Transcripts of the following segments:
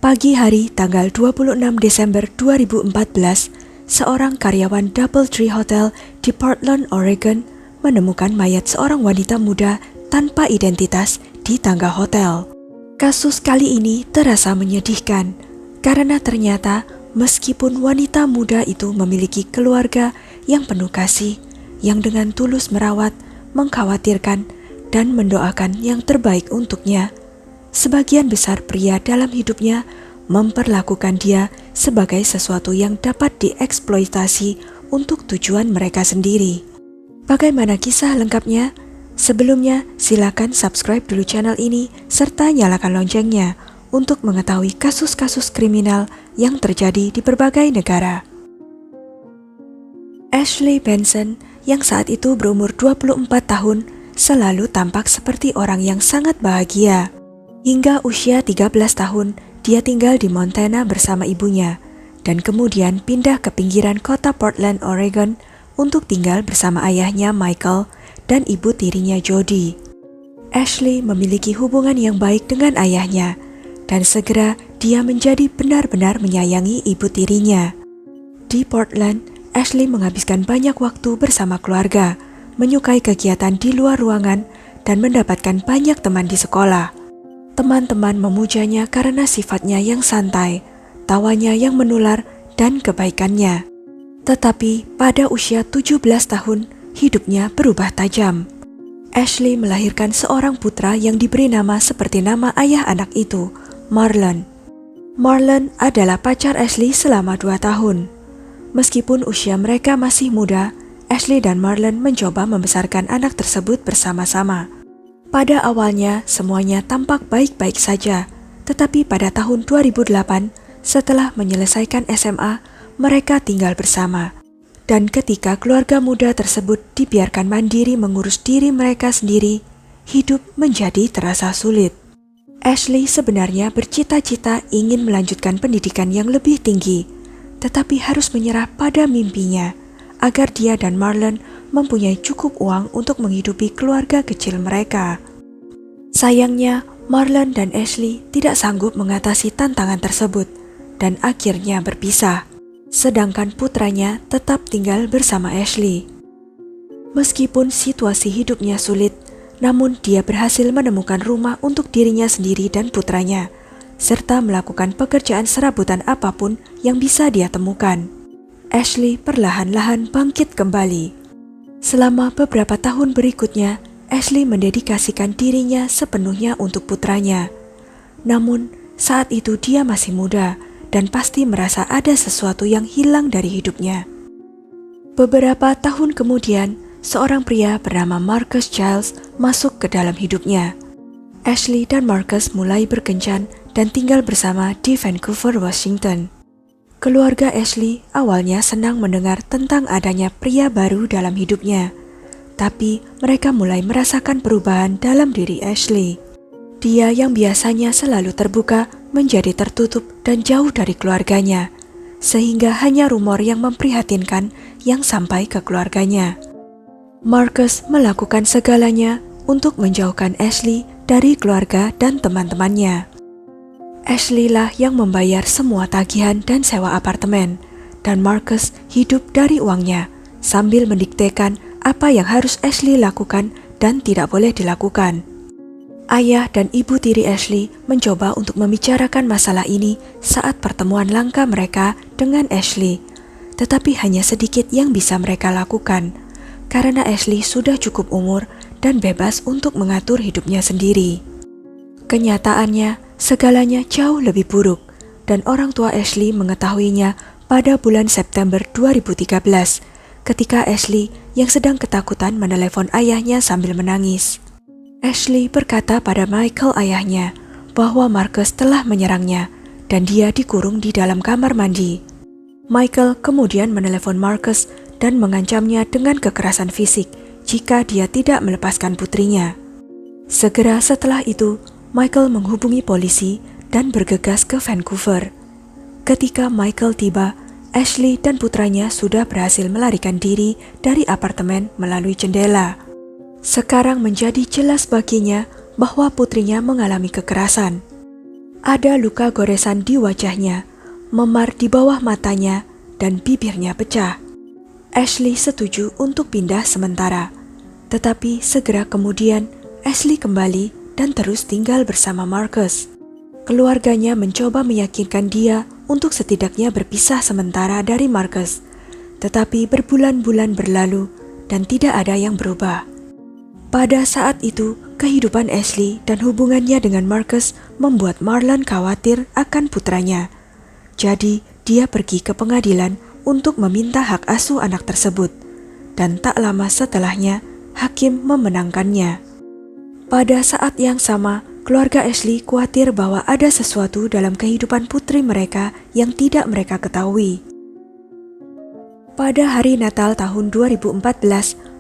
Pagi hari tanggal 26 Desember 2014, seorang karyawan DoubleTree Hotel di Portland, Oregon menemukan mayat seorang wanita muda tanpa identitas di tangga hotel. Kasus kali ini terasa menyedihkan karena ternyata meskipun wanita muda itu memiliki keluarga yang penuh kasih, yang dengan tulus merawat, mengkhawatirkan, dan mendoakan yang terbaik untuknya, sebagian besar pria dalam hidupnya memperlakukan dia sebagai sesuatu yang dapat dieksploitasi untuk tujuan mereka sendiri. Bagaimana kisah lengkapnya? Sebelumnya, silakan subscribe dulu channel ini serta nyalakan loncengnya untuk mengetahui kasus-kasus kriminal yang terjadi di berbagai negara. Ashley Benson, yang saat itu berumur 24 tahun, selalu tampak seperti orang yang sangat bahagia. Hingga usia 13 tahun, dia tinggal di Montana bersama ibunya, dan kemudian pindah ke pinggiran kota Portland, Oregon, untuk tinggal bersama ayahnya Michael dan ibu tirinya Jody. Ashley memiliki hubungan yang baik dengan ayahnya, dan segera dia menjadi benar-benar menyayangi ibu tirinya. Di Portland, Ashley menghabiskan banyak waktu bersama keluarga, menyukai kegiatan di luar ruangan, dan mendapatkan banyak teman di sekolah. Teman-teman memujanya karena sifatnya yang santai, tawanya yang menular, dan kebaikannya. Tetapi pada usia 17 tahun, hidupnya berubah tajam. Ashley melahirkan seorang putra yang diberi nama seperti nama ayah anak itu, Marlon. Marlon adalah pacar Ashley selama 2 tahun. Meskipun usia mereka masih muda, Ashley dan Marlon mencoba membesarkan anak tersebut bersama-sama. Pada awalnya, semuanya tampak baik-baik saja, tetapi pada tahun 2008, setelah menyelesaikan SMA, mereka tinggal bersama. Dan ketika keluarga muda tersebut dibiarkan mandiri mengurus diri mereka sendiri, hidup menjadi terasa sulit. Ashley sebenarnya bercita-cita ingin melanjutkan pendidikan yang lebih tinggi, tetapi harus menyerah pada mimpinya, agar dia dan Marlon mempunyai cukup uang untuk menghidupi keluarga kecil mereka. Sayangnya, Marlon dan Ashley tidak sanggup mengatasi tantangan tersebut dan akhirnya berpisah, sedangkan putranya tetap tinggal bersama Ashley. Meskipun situasi hidupnya sulit, namun dia berhasil menemukan rumah untuk dirinya sendiri dan putranya, serta melakukan pekerjaan serabutan apapun yang bisa dia temukan. Ashley perlahan-lahan bangkit kembali. Selama beberapa tahun berikutnya, Ashley mendedikasikan dirinya sepenuhnya untuk putranya. Namun, saat itu dia masih muda dan pasti merasa ada sesuatu yang hilang dari hidupnya. Beberapa tahun kemudian, seorang pria bernama Marcus Giles masuk ke dalam hidupnya. Ashley dan Marcus mulai berkencan dan tinggal bersama di Vancouver, Washington. Keluarga Ashley awalnya senang mendengar tentang adanya pria baru dalam hidupnya, tapi mereka mulai merasakan perubahan dalam diri Ashley. Dia yang biasanya selalu terbuka menjadi tertutup dan jauh dari keluarganya, sehingga hanya rumor yang memprihatinkan yang sampai ke keluarganya. Marcus melakukan segalanya untuk menjauhkan Ashley dari keluarga dan teman-temannya. Ashley lah yang membayar semua tagihan dan sewa apartemen, dan Marcus hidup dari uangnya, sambil mendiktekan apa yang harus Ashley lakukan dan tidak boleh dilakukan. Ayah dan ibu tiri Ashley mencoba untuk membicarakan masalah ini saat pertemuan langka mereka dengan Ashley, tetapi hanya sedikit yang bisa mereka lakukan, karena Ashley sudah cukup umur dan bebas untuk mengatur hidupnya sendiri. Kenyataannya, segalanya jauh lebih buruk, dan orang tua Ashley mengetahuinya pada bulan September 2013, ketika Ashley yang sedang ketakutan menelepon ayahnya sambil menangis. Ashley berkata pada Michael ayahnya bahwa Marcus telah menyerangnya, dan dia dikurung di dalam kamar mandi. Michael kemudian menelepon Marcus dan mengancamnya dengan kekerasan fisik jika dia tidak melepaskan putrinya. Segera setelah itu, Michael menghubungi polisi dan bergegas ke Vancouver. Ketika Michael tiba, Ashley dan putranya sudah berhasil melarikan diri dari apartemen melalui jendela. Sekarang menjadi jelas baginya bahwa putrinya mengalami kekerasan. Ada luka goresan di wajahnya, memar di bawah matanya, dan bibirnya pecah. Ashley setuju untuk pindah sementara, tetapi segera kemudian Ashley kembali dan terus tinggal bersama Marcus. Keluarganya mencoba meyakinkan dia untuk setidaknya berpisah sementara dari Marcus, tetapi berbulan-bulan berlalu dan tidak ada yang berubah. Pada saat itu, kehidupan Ashley dan hubungannya dengan Marcus membuat Marlon khawatir akan putranya. Jadi, dia pergi ke pengadilan untuk meminta hak asuh anak tersebut, dan tak lama setelahnya, hakim memenangkannya. Pada saat yang sama, keluarga Ashley khawatir bahwa ada sesuatu dalam kehidupan putri mereka yang tidak mereka ketahui. Pada hari Natal tahun 2014,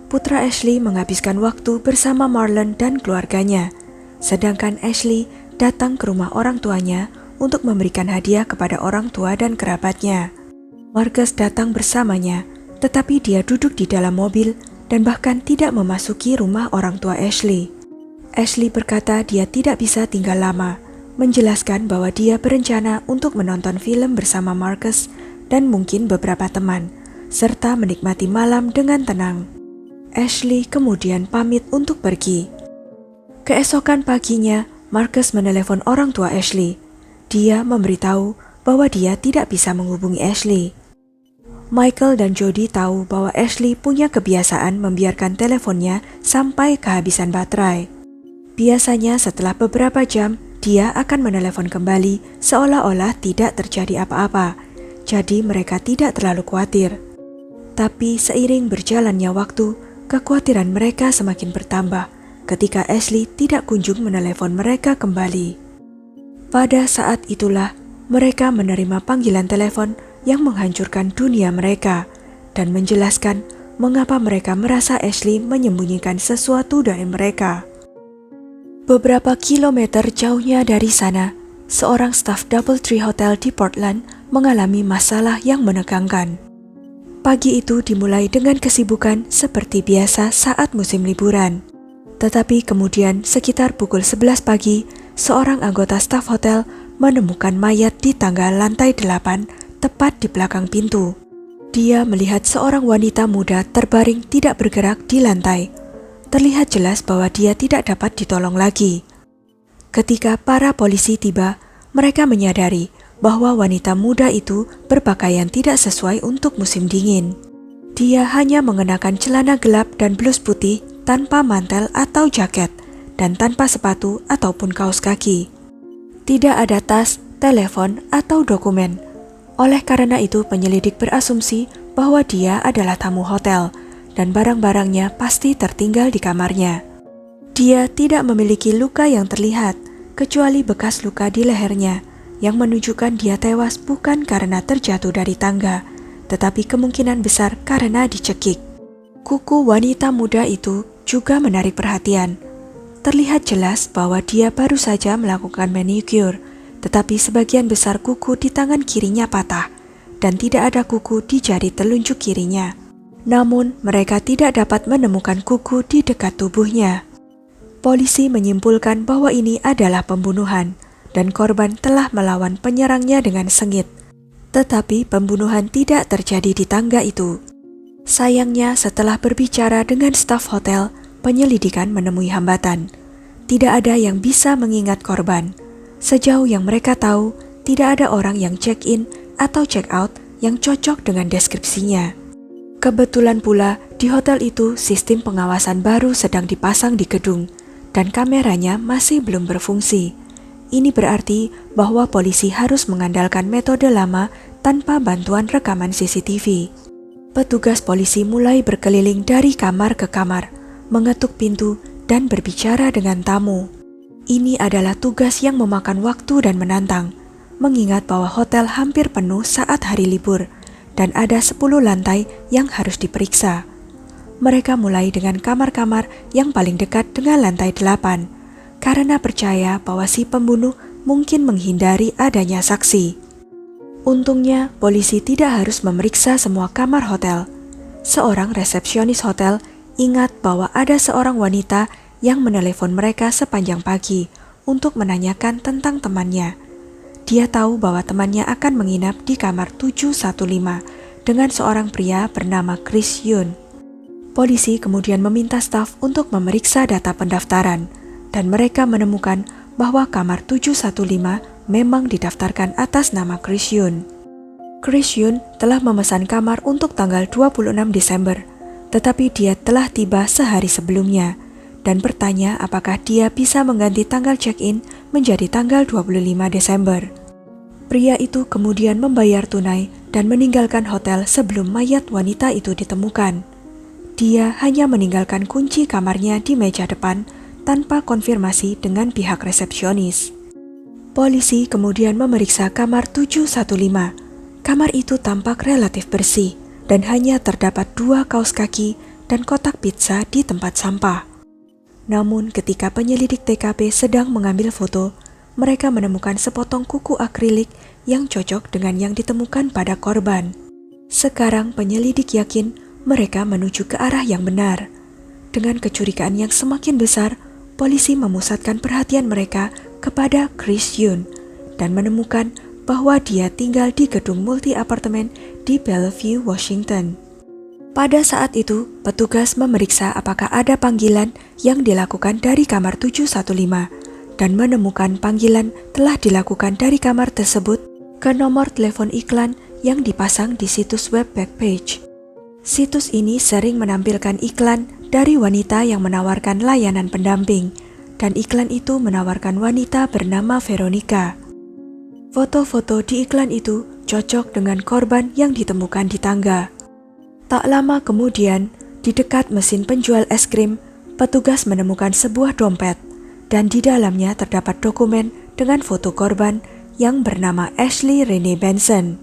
putra Ashley menghabiskan waktu bersama Marlon dan keluarganya, sedangkan Ashley datang ke rumah orang tuanya untuk memberikan hadiah kepada orang tua dan kerabatnya. Marcus datang bersamanya, tetapi dia duduk di dalam mobil dan bahkan tidak memasuki rumah orang tua Ashley. Ashley berkata dia tidak bisa tinggal lama, menjelaskan bahwa dia berencana untuk menonton film bersama Marcus dan mungkin beberapa teman, serta menikmati malam dengan tenang. Ashley kemudian pamit untuk pergi. Keesokan paginya, Marcus menelepon orang tua Ashley. Dia memberitahu bahwa dia tidak bisa menghubungi Ashley. Michael dan Jody tahu bahwa Ashley punya kebiasaan membiarkan teleponnya sampai kehabisan baterai. Biasanya setelah beberapa jam, dia akan menelepon kembali seolah-olah tidak terjadi apa-apa. Jadi mereka tidak terlalu khawatir. Tapi seiring berjalannya waktu, kekhawatiran mereka semakin bertambah ketika Ashley tidak kunjung menelepon mereka kembali. Pada saat itulah, mereka menerima panggilan telepon yang menghancurkan dunia mereka dan menjelaskan mengapa mereka merasa Ashley menyembunyikan sesuatu dari mereka. Beberapa kilometer jauhnya dari sana, seorang staf DoubleTree Hotel di Portland mengalami masalah yang menegangkan. Pagi itu dimulai dengan kesibukan seperti biasa saat musim liburan. Tetapi kemudian sekitar pukul 11 pagi, seorang anggota staf hotel menemukan mayat di tangga lantai 8 tepat di belakang pintu. Dia melihat seorang wanita muda terbaring tidak bergerak di lantai. Terlihat jelas bahwa dia tidak dapat ditolong lagi. Ketika para polisi tiba, mereka menyadari bahwa wanita muda itu berpakaian tidak sesuai untuk musim dingin. Dia hanya mengenakan celana gelap dan blus putih tanpa mantel atau jaket, dan tanpa sepatu ataupun kaos kaki. Tidak ada tas, telepon, atau dokumen. Oleh karena itu, penyelidik berasumsi bahwa dia adalah tamu hotel, dan barang-barangnya pasti tertinggal di kamarnya. Dia tidak memiliki luka yang terlihat, kecuali bekas luka di lehernya, yang menunjukkan dia tewas bukan karena terjatuh dari tangga, tetapi kemungkinan besar karena dicekik. Kuku wanita muda itu juga menarik perhatian. Terlihat jelas bahwa dia baru saja melakukan manicure, tetapi sebagian besar kuku di tangan kirinya patah, dan tidak ada kuku di jari telunjuk kirinya. Namun, mereka tidak dapat menemukan kuku di dekat tubuhnya. Polisi menyimpulkan bahwa ini adalah pembunuhan, dan korban telah melawan penyerangnya dengan sengit. Tetapi pembunuhan tidak terjadi di tangga itu. Sayangnya, setelah berbicara dengan staf hotel, penyelidikan menemui hambatan. Tidak ada yang bisa mengingat korban. Sejauh yang mereka tahu, tidak ada orang yang check-in atau check-out yang cocok dengan deskripsinya. Kebetulan pula, di hotel itu sistem pengawasan baru sedang dipasang di gedung, dan kameranya masih belum berfungsi. Ini berarti bahwa polisi harus mengandalkan metode lama tanpa bantuan rekaman CCTV. Petugas polisi mulai berkeliling dari kamar ke kamar, mengetuk pintu, dan berbicara dengan tamu. Ini adalah tugas yang memakan waktu dan menantang, mengingat bahwa hotel hampir penuh saat hari libur, dan ada 10 lantai yang harus diperiksa. Mereka mulai dengan kamar-kamar yang paling dekat dengan lantai 8, karena percaya bahwa si pembunuh mungkin menghindari adanya saksi. Untungnya, polisi tidak harus memeriksa semua kamar hotel. Seorang resepsionis hotel ingat bahwa ada seorang wanita yang menelepon mereka sepanjang pagi untuk menanyakan tentang temannya, dia tahu bahwa temannya akan menginap di kamar 715 dengan seorang pria bernama Chris Yun. Polisi kemudian meminta staf untuk memeriksa data pendaftaran, dan mereka menemukan bahwa kamar 715 memang didaftarkan atas nama Chris Yun. Chris Yun telah memesan kamar untuk tanggal 26 Desember, tetapi dia telah tiba sehari sebelumnya dan bertanya apakah dia bisa mengganti tanggal check-in menjadi tanggal 25 Desember. Pria itu kemudian membayar tunai dan meninggalkan hotel sebelum mayat wanita itu ditemukan. Dia hanya meninggalkan kunci kamarnya di meja depan tanpa konfirmasi dengan pihak resepsionis. Polisi kemudian memeriksa kamar 715. Kamar itu tampak relatif bersih dan hanya terdapat 2 kaos kaki dan kotak pizza di tempat sampah. Namun ketika penyelidik TKP sedang mengambil foto, mereka menemukan sepotong kuku akrilik yang cocok dengan yang ditemukan pada korban. Sekarang penyelidik yakin mereka menuju ke arah yang benar. Dengan kecurigaan yang semakin besar, polisi memusatkan perhatian mereka kepada Chris Yun dan menemukan bahwa dia tinggal di gedung multi-apartemen di Bellevue, Washington. Pada saat itu, petugas memeriksa apakah ada panggilan yang dilakukan dari kamar 715 dan menemukan panggilan telah dilakukan dari kamar tersebut ke nomor telepon iklan yang dipasang di situs web Backpage. Situs ini sering menampilkan iklan dari wanita yang menawarkan layanan pendamping, dan iklan itu menawarkan wanita bernama Veronica. Foto-foto di iklan itu cocok dengan korban yang ditemukan di tangga. Tak lama kemudian, di dekat mesin penjual es krim, petugas menemukan sebuah dompet, dan di dalamnya terdapat dokumen dengan foto korban yang bernama Ashley Renee Benson.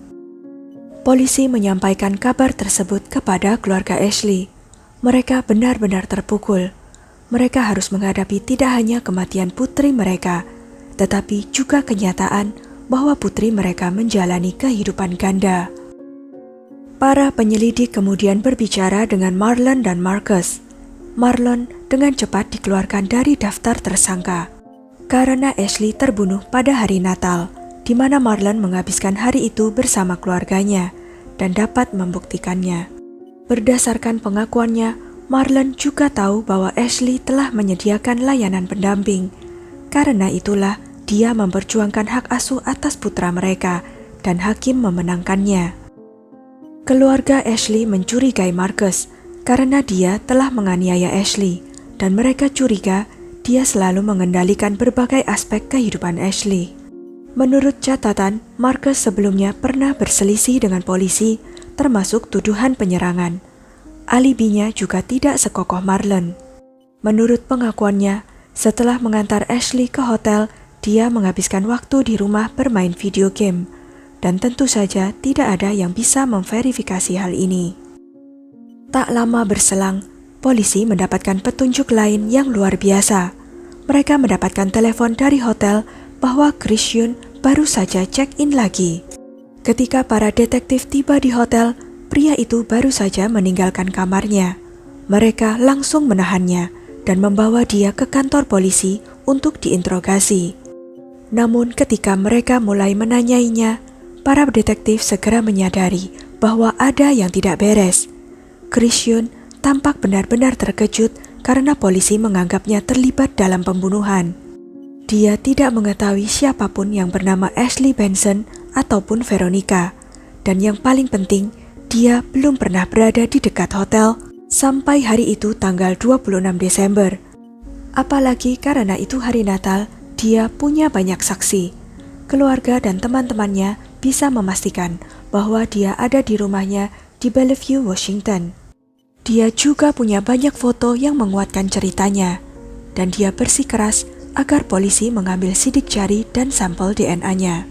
Polisi menyampaikan kabar tersebut kepada keluarga Ashley. Mereka benar-benar terpukul. Mereka harus menghadapi tidak hanya kematian putri mereka, tetapi juga kenyataan bahwa putri mereka menjalani kehidupan ganda. Para penyelidik kemudian berbicara dengan Marlon dan Marcus. Marlon dengan cepat dikeluarkan dari daftar tersangka karena Ashley terbunuh pada hari Natal, di mana Marlon menghabiskan hari itu bersama keluarganya dan dapat membuktikannya. Berdasarkan pengakuannya, Marlon juga tahu bahwa Ashley telah menyediakan layanan pendamping. Karena itulah dia memperjuangkan hak asuh atas putra mereka dan hakim memenangkannya. Keluarga Ashley mencurigai Marcus karena dia telah menganiaya Ashley, dan mereka curiga dia selalu mengendalikan berbagai aspek kehidupan Ashley. Menurut catatan, Marcus sebelumnya pernah berselisih dengan polisi, termasuk tuduhan penyerangan. Alibinya juga tidak sekokoh Marlon. Menurut pengakuannya, setelah mengantar Ashley ke hotel, dia menghabiskan waktu di rumah bermain video game, dan tentu saja tidak ada yang bisa memverifikasi hal ini. Tak lama berselang, polisi mendapatkan petunjuk lain yang luar biasa. Mereka mendapatkan telepon dari hotel bahwa Chris Yun baru saja check-in lagi. Ketika para detektif tiba di hotel, pria itu baru saja meninggalkan kamarnya. Mereka langsung menahannya dan membawa dia ke kantor polisi untuk diinterogasi. Namun ketika mereka mulai menanyainya, para detektif segera menyadari bahwa ada yang tidak beres. Chris Yun tampak benar-benar terkejut karena polisi menganggapnya terlibat dalam pembunuhan. Dia tidak mengetahui siapapun yang bernama Ashley Benson ataupun Veronica, dan yang paling penting, dia belum pernah berada di dekat hotel sampai hari itu tanggal 26 Desember. Apalagi karena itu hari Natal, dia punya banyak saksi. Keluarga dan teman-temannya bisa memastikan bahwa dia ada di rumahnya di Bellevue, Washington. Dia juga punya banyak foto yang menguatkan ceritanya, dan dia bersikeras agar polisi mengambil sidik jari dan sampel DNA-nya.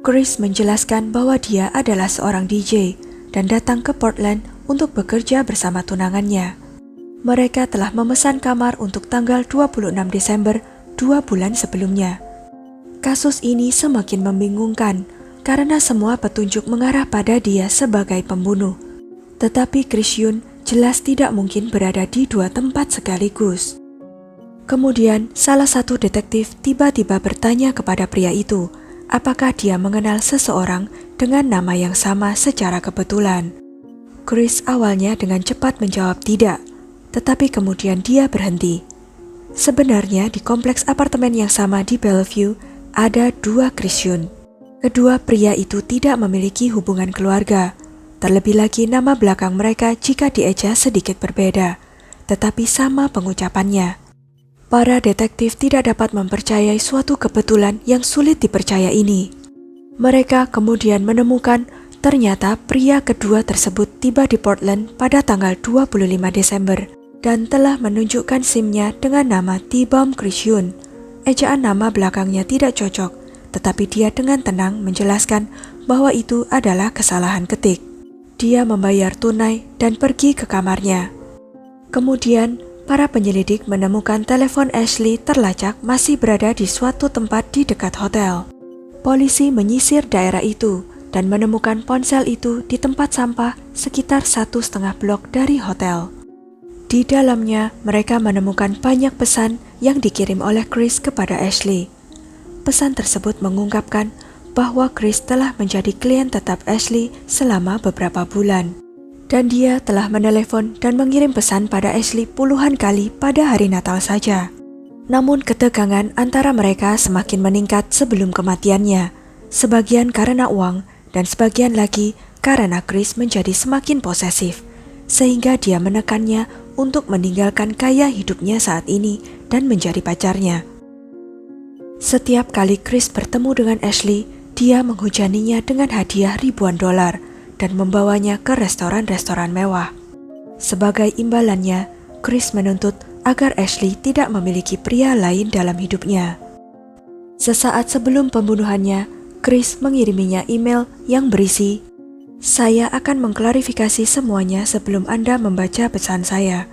Chris menjelaskan bahwa dia adalah seorang DJ dan datang ke Portland untuk bekerja bersama tunangannya. Mereka telah memesan kamar untuk tanggal 26 Desember 2 bulan sebelumnya. Kasus ini semakin membingungkan karena semua petunjuk mengarah pada dia sebagai pembunuh. Tetapi Chris Yun jelas tidak mungkin berada di 2 tempat sekaligus. Kemudian salah satu detektif tiba-tiba bertanya kepada pria itu, apakah dia mengenal seseorang dengan nama yang sama secara kebetulan. Chris awalnya dengan cepat menjawab tidak, tetapi kemudian dia berhenti. Sebenarnya di kompleks apartemen yang sama di Bellevue ada 2 Chris Yun. Kedua pria itu tidak memiliki hubungan keluarga, terlebih lagi nama belakang mereka jika dieja sedikit berbeda, tetapi sama pengucapannya. Para detektif tidak dapat mempercayai suatu kebetulan yang sulit dipercaya ini. Mereka kemudian menemukan ternyata pria kedua tersebut tiba di Portland pada tanggal 25 Desember dan telah menunjukkan SIM-nya dengan nama T-Bomb Chris Yun. Ejaan nama belakangnya tidak cocok, tetapi dia dengan tenang menjelaskan bahwa itu adalah kesalahan ketik. Dia membayar tunai dan pergi ke kamarnya. Kemudian, para penyelidik menemukan telepon Ashley terlacak masih berada di suatu tempat di dekat hotel. Polisi menyisir daerah itu dan menemukan ponsel itu di tempat sampah sekitar 1,5 blok dari hotel. Di dalamnya, mereka menemukan banyak pesan yang dikirim oleh Chris kepada Ashley. Pesan tersebut mengungkapkan bahwa Chris telah menjadi klien tetap Ashley selama beberapa bulan. Dan dia telah menelepon dan mengirim pesan pada Ashley puluhan kali pada hari Natal saja. Namun ketegangan antara mereka semakin meningkat sebelum kematiannya, sebagian karena uang dan sebagian lagi karena Chris menjadi semakin posesif, sehingga dia menekannya untuk meninggalkan gaya hidupnya saat ini dan menjadi pacarnya. Setiap kali Chris bertemu dengan Ashley, dia menghujaninya dengan hadiah ribuan dolar dan membawanya ke restoran-restoran mewah. Sebagai imbalannya, Chris menuntut agar Ashley tidak memiliki pria lain dalam hidupnya. Sesaat sebelum pembunuhannya, Chris mengiriminya email yang berisi, "Saya akan mengklarifikasi semuanya sebelum Anda membaca pesan saya.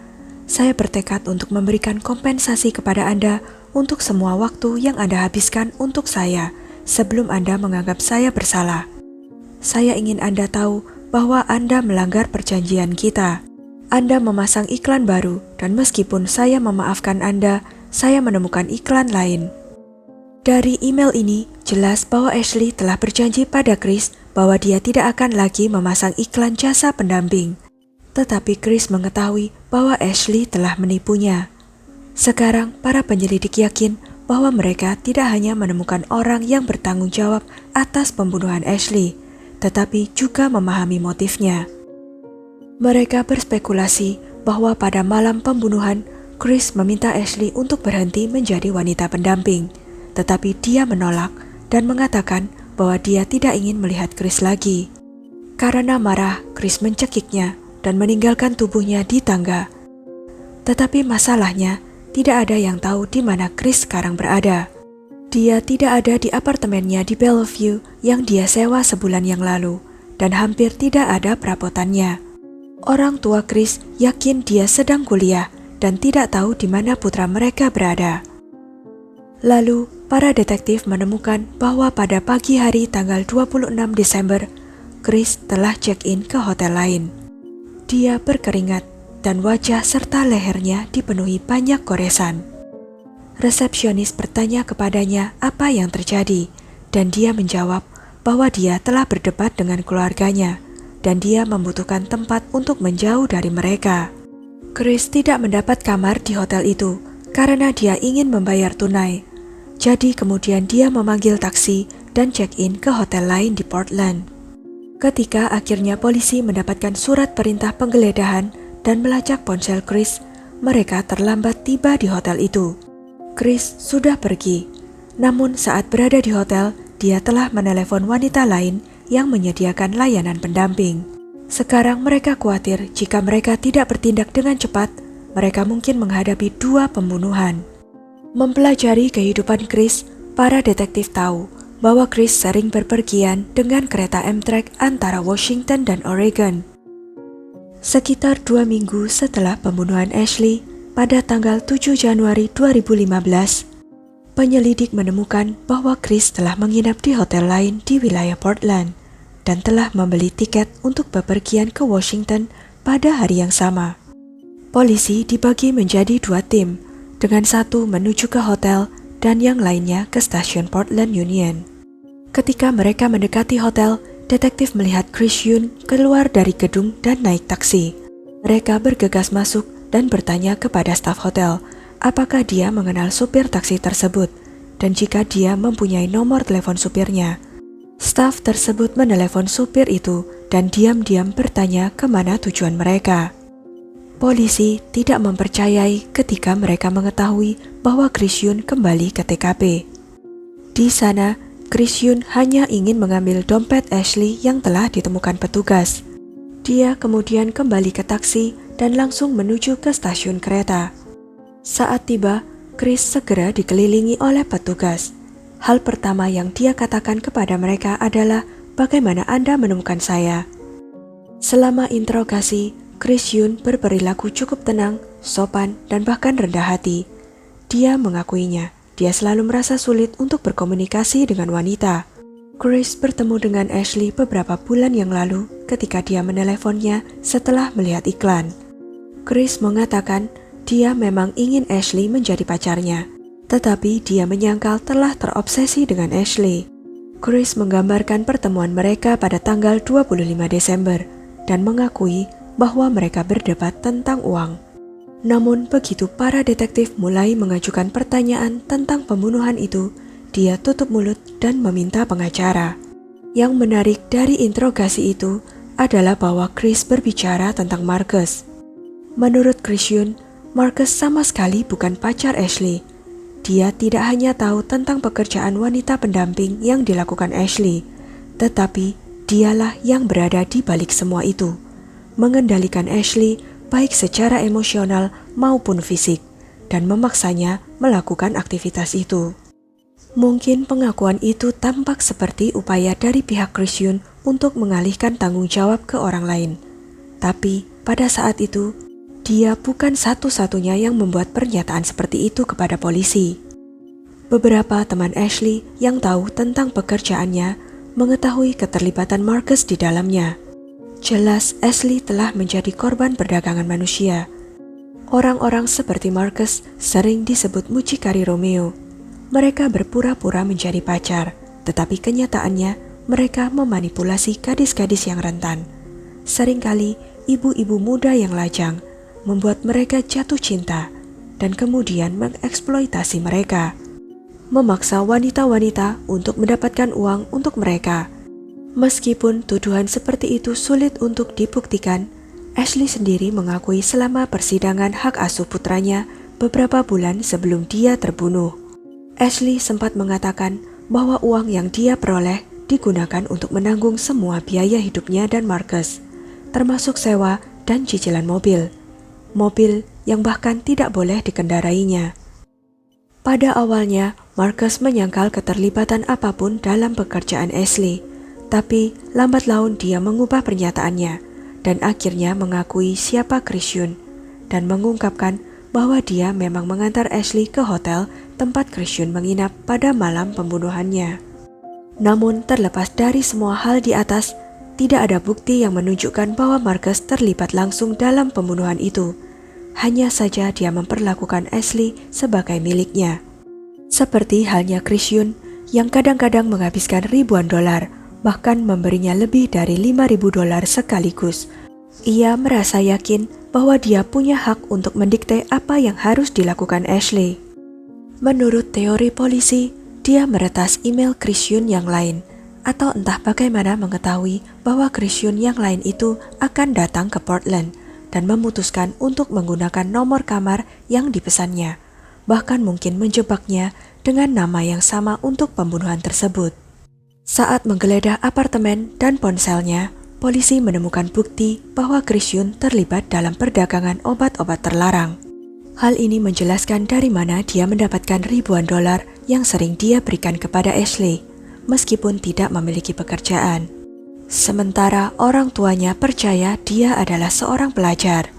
Saya bertekad untuk memberikan kompensasi kepada Anda untuk semua waktu yang Anda habiskan untuk saya sebelum Anda menganggap saya bersalah. Saya ingin Anda tahu bahwa Anda melanggar perjanjian kita. Anda memasang iklan baru dan meskipun saya memaafkan Anda, saya menemukan iklan lain." Dari email ini, jelas bahwa Ashley telah berjanji pada Chris bahwa dia tidak akan lagi memasang iklan jasa pendamping. Tetapi Chris mengetahui bahwa Ashley telah menipunya. Sekarang, para penyelidik yakin bahwa mereka tidak hanya menemukan orang yang bertanggung jawab atas pembunuhan Ashley, tetapi juga memahami motifnya. Mereka berspekulasi bahwa pada malam pembunuhan, Chris meminta Ashley untuk berhenti menjadi wanita pendamping, tetapi dia menolak dan mengatakan bahwa dia tidak ingin melihat Chris lagi. Karena marah, Chris mencekiknya dan meninggalkan tubuhnya di tangga. Tetapi masalahnya, tidak ada yang tahu di mana Chris sekarang berada. Dia tidak ada di apartemennya di Bellevue yang dia sewa sebulan yang lalu, dan hampir tidak ada perabotannya. Orang tua Chris yakin dia sedang kuliah dan tidak tahu di mana putra mereka berada. Lalu, para detektif menemukan bahwa pada pagi hari tanggal 26 Desember, Chris telah check-in ke hotel lain. Dia berkeringat dan wajah serta lehernya dipenuhi banyak goresan. Resepsionis bertanya kepadanya apa yang terjadi, dan dia menjawab bahwa dia telah berdebat dengan keluarganya, dan dia membutuhkan tempat untuk menjauh dari mereka. Chris tidak mendapat kamar di hotel itu, karena dia ingin membayar tunai. Jadi kemudian dia memanggil taksi dan check-in ke hotel lain di Portland. Ketika akhirnya polisi mendapatkan surat perintah penggeledahan dan melacak ponsel Chris, mereka terlambat tiba di hotel itu. Chris sudah pergi, namun saat berada di hotel, dia telah menelepon wanita lain yang menyediakan layanan pendamping. Sekarang mereka khawatir jika mereka tidak bertindak dengan cepat, mereka mungkin menghadapi 2 pembunuhan. Mempelajari kehidupan Chris, para detektif tahu bahwa Chris sering berpergian dengan kereta Amtrak antara Washington dan Oregon. Sekitar 2 minggu setelah pembunuhan Ashley, pada tanggal 7 Januari 2015, penyelidik menemukan bahwa Chris telah menginap di hotel lain di wilayah Portland dan telah membeli tiket untuk bepergian ke Washington pada hari yang sama. Polisi dibagi menjadi 2 tim, dengan satu menuju ke hotel dan yang lainnya ke stasiun Portland Union. Ketika mereka mendekati hotel, detektif melihat Chris Yun keluar dari gedung dan naik taksi. Mereka bergegas masuk dan bertanya kepada staf hotel apakah dia mengenal supir taksi tersebut dan jika dia mempunyai nomor telepon supirnya. Staf tersebut menelepon supir itu dan diam-diam bertanya kemana tujuan mereka. Polisi tidak mempercayai ketika mereka mengetahui bahwa Chris Yun kembali ke TKP. Di sana, Chris Yun hanya ingin mengambil dompet Ashley yang telah ditemukan petugas. Dia kemudian kembali ke taksi dan langsung menuju ke stasiun kereta. Saat tiba, Chris segera dikelilingi oleh petugas. Hal pertama yang dia katakan kepada mereka adalah, "Bagaimana Anda menemukan saya?" Selama interogasi, Chris Yun berperilaku cukup tenang, sopan, dan bahkan rendah hati. Dia mengakuinya, dia selalu merasa sulit untuk berkomunikasi dengan wanita. Chris bertemu dengan Ashley beberapa bulan yang lalu ketika dia meneleponnya setelah melihat iklan. Chris mengatakan dia memang ingin Ashley menjadi pacarnya, tetapi dia menyangkal telah terobsesi dengan Ashley. Chris menggambarkan pertemuan mereka pada tanggal 25 Desember dan mengakui bahwa mereka berdebat tentang uang. Namun begitu para detektif mulai mengajukan pertanyaan tentang pembunuhan itu, dia tutup mulut dan meminta pengacara. Yang menarik dari interogasi itu adalah bahwa Chris berbicara tentang Marcus. Menurut Chris Yun, Marcus sama sekali bukan pacar Ashley. Dia tidak hanya tahu tentang pekerjaan wanita pendamping yang dilakukan Ashley, tetapi dialah yang berada di balik semua itu, mengendalikan Ashley baik secara emosional maupun fisik, dan memaksanya melakukan aktivitas itu. Mungkin pengakuan itu tampak seperti upaya dari pihak Chris Yun untuk mengalihkan tanggung jawab ke orang lain. Tapi pada saat itu, dia bukan satu-satunya yang membuat pernyataan seperti itu kepada polisi. Beberapa teman Ashley yang tahu tentang pekerjaannya mengetahui keterlibatan Marcus di dalamnya. Jelas Ashley telah menjadi korban perdagangan manusia. Orang-orang seperti Marcus sering disebut mucikari Romeo. Mereka berpura-pura menjadi pacar, tetapi kenyataannya mereka memanipulasi gadis-gadis yang rentan. Seringkali ibu-ibu muda yang lajang membuat mereka jatuh cinta dan kemudian mengeksploitasi mereka, memaksa wanita-wanita untuk mendapatkan uang untuk mereka. Meskipun tuduhan seperti itu sulit untuk dibuktikan, Ashley sendiri mengakui selama persidangan hak asuh putranya beberapa bulan sebelum dia terbunuh. Ashley sempat mengatakan bahwa uang yang dia peroleh digunakan untuk menanggung semua biaya hidupnya dan Marcus, termasuk sewa dan cicilan mobil yang bahkan tidak boleh dikendarainya. Pada awalnya, Marcus menyangkal keterlibatan apapun dalam pekerjaan Ashley, tapi lambat laun dia mengubah pernyataannya dan akhirnya mengakui siapa Chris Yun dan mengungkapkan bahwa dia memang mengantar Ashley ke hotel tempat Chris Yun menginap pada malam pembunuhannya. Namun terlepas dari semua hal di atas, tidak ada bukti yang menunjukkan bahwa Marcus terlibat langsung dalam pembunuhan itu. Hanya saja dia memperlakukan Ashley sebagai miliknya. Seperti halnya Chris Yun yang kadang-kadang menghabiskan ribuan dolar, bahkan memberinya lebih dari $5.000 sekaligus. Ia merasa yakin bahwa dia punya hak untuk mendikte apa yang harus dilakukan Ashley. Menurut teori polisi, dia meretas email Chris Yun yang lain, atau entah bagaimana mengetahui bahwa Chris Yun yang lain itu akan datang ke Portland dan memutuskan untuk menggunakan nomor kamar yang dipesannya, bahkan mungkin menjebaknya dengan nama yang sama untuk pembunuhan tersebut. Saat menggeledah apartemen dan ponselnya, polisi menemukan bukti bahwa Chris Yun terlibat dalam perdagangan obat-obat terlarang. Hal ini menjelaskan dari mana dia mendapatkan ribuan dolar yang sering dia berikan kepada Ashley, meskipun tidak memiliki pekerjaan. Sementara orang tuanya percaya dia adalah seorang pelajar.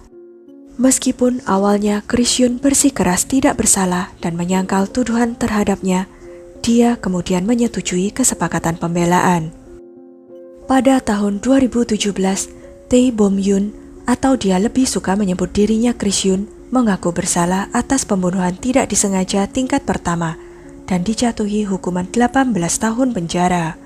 Meskipun awalnya Chris Yun bersikeras tidak bersalah dan menyangkal tuduhan terhadapnya, dia kemudian menyetujui kesepakatan pembelaan. Pada tahun 2017, Tae Bom Yun, atau dia lebih suka menyebut dirinya Chris Yun, mengaku bersalah atas pembunuhan tidak disengaja tingkat pertama dan dijatuhi hukuman 18 tahun penjara.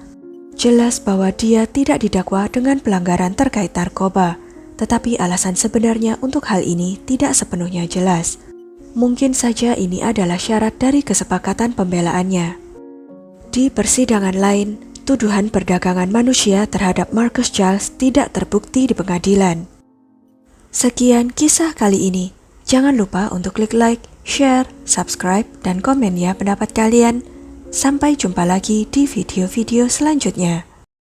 Jelas bahwa dia tidak didakwa dengan pelanggaran terkait narkoba, tetapi alasan sebenarnya untuk hal ini tidak sepenuhnya jelas. Mungkin saja ini adalah syarat dari kesepakatan pembelaannya. Di persidangan lain, tuduhan perdagangan manusia terhadap Marcus Giles tidak terbukti di pengadilan. Sekian kisah kali ini. Jangan lupa untuk klik like, share, subscribe, dan komen ya pendapat kalian. Sampai jumpa lagi di video-video selanjutnya.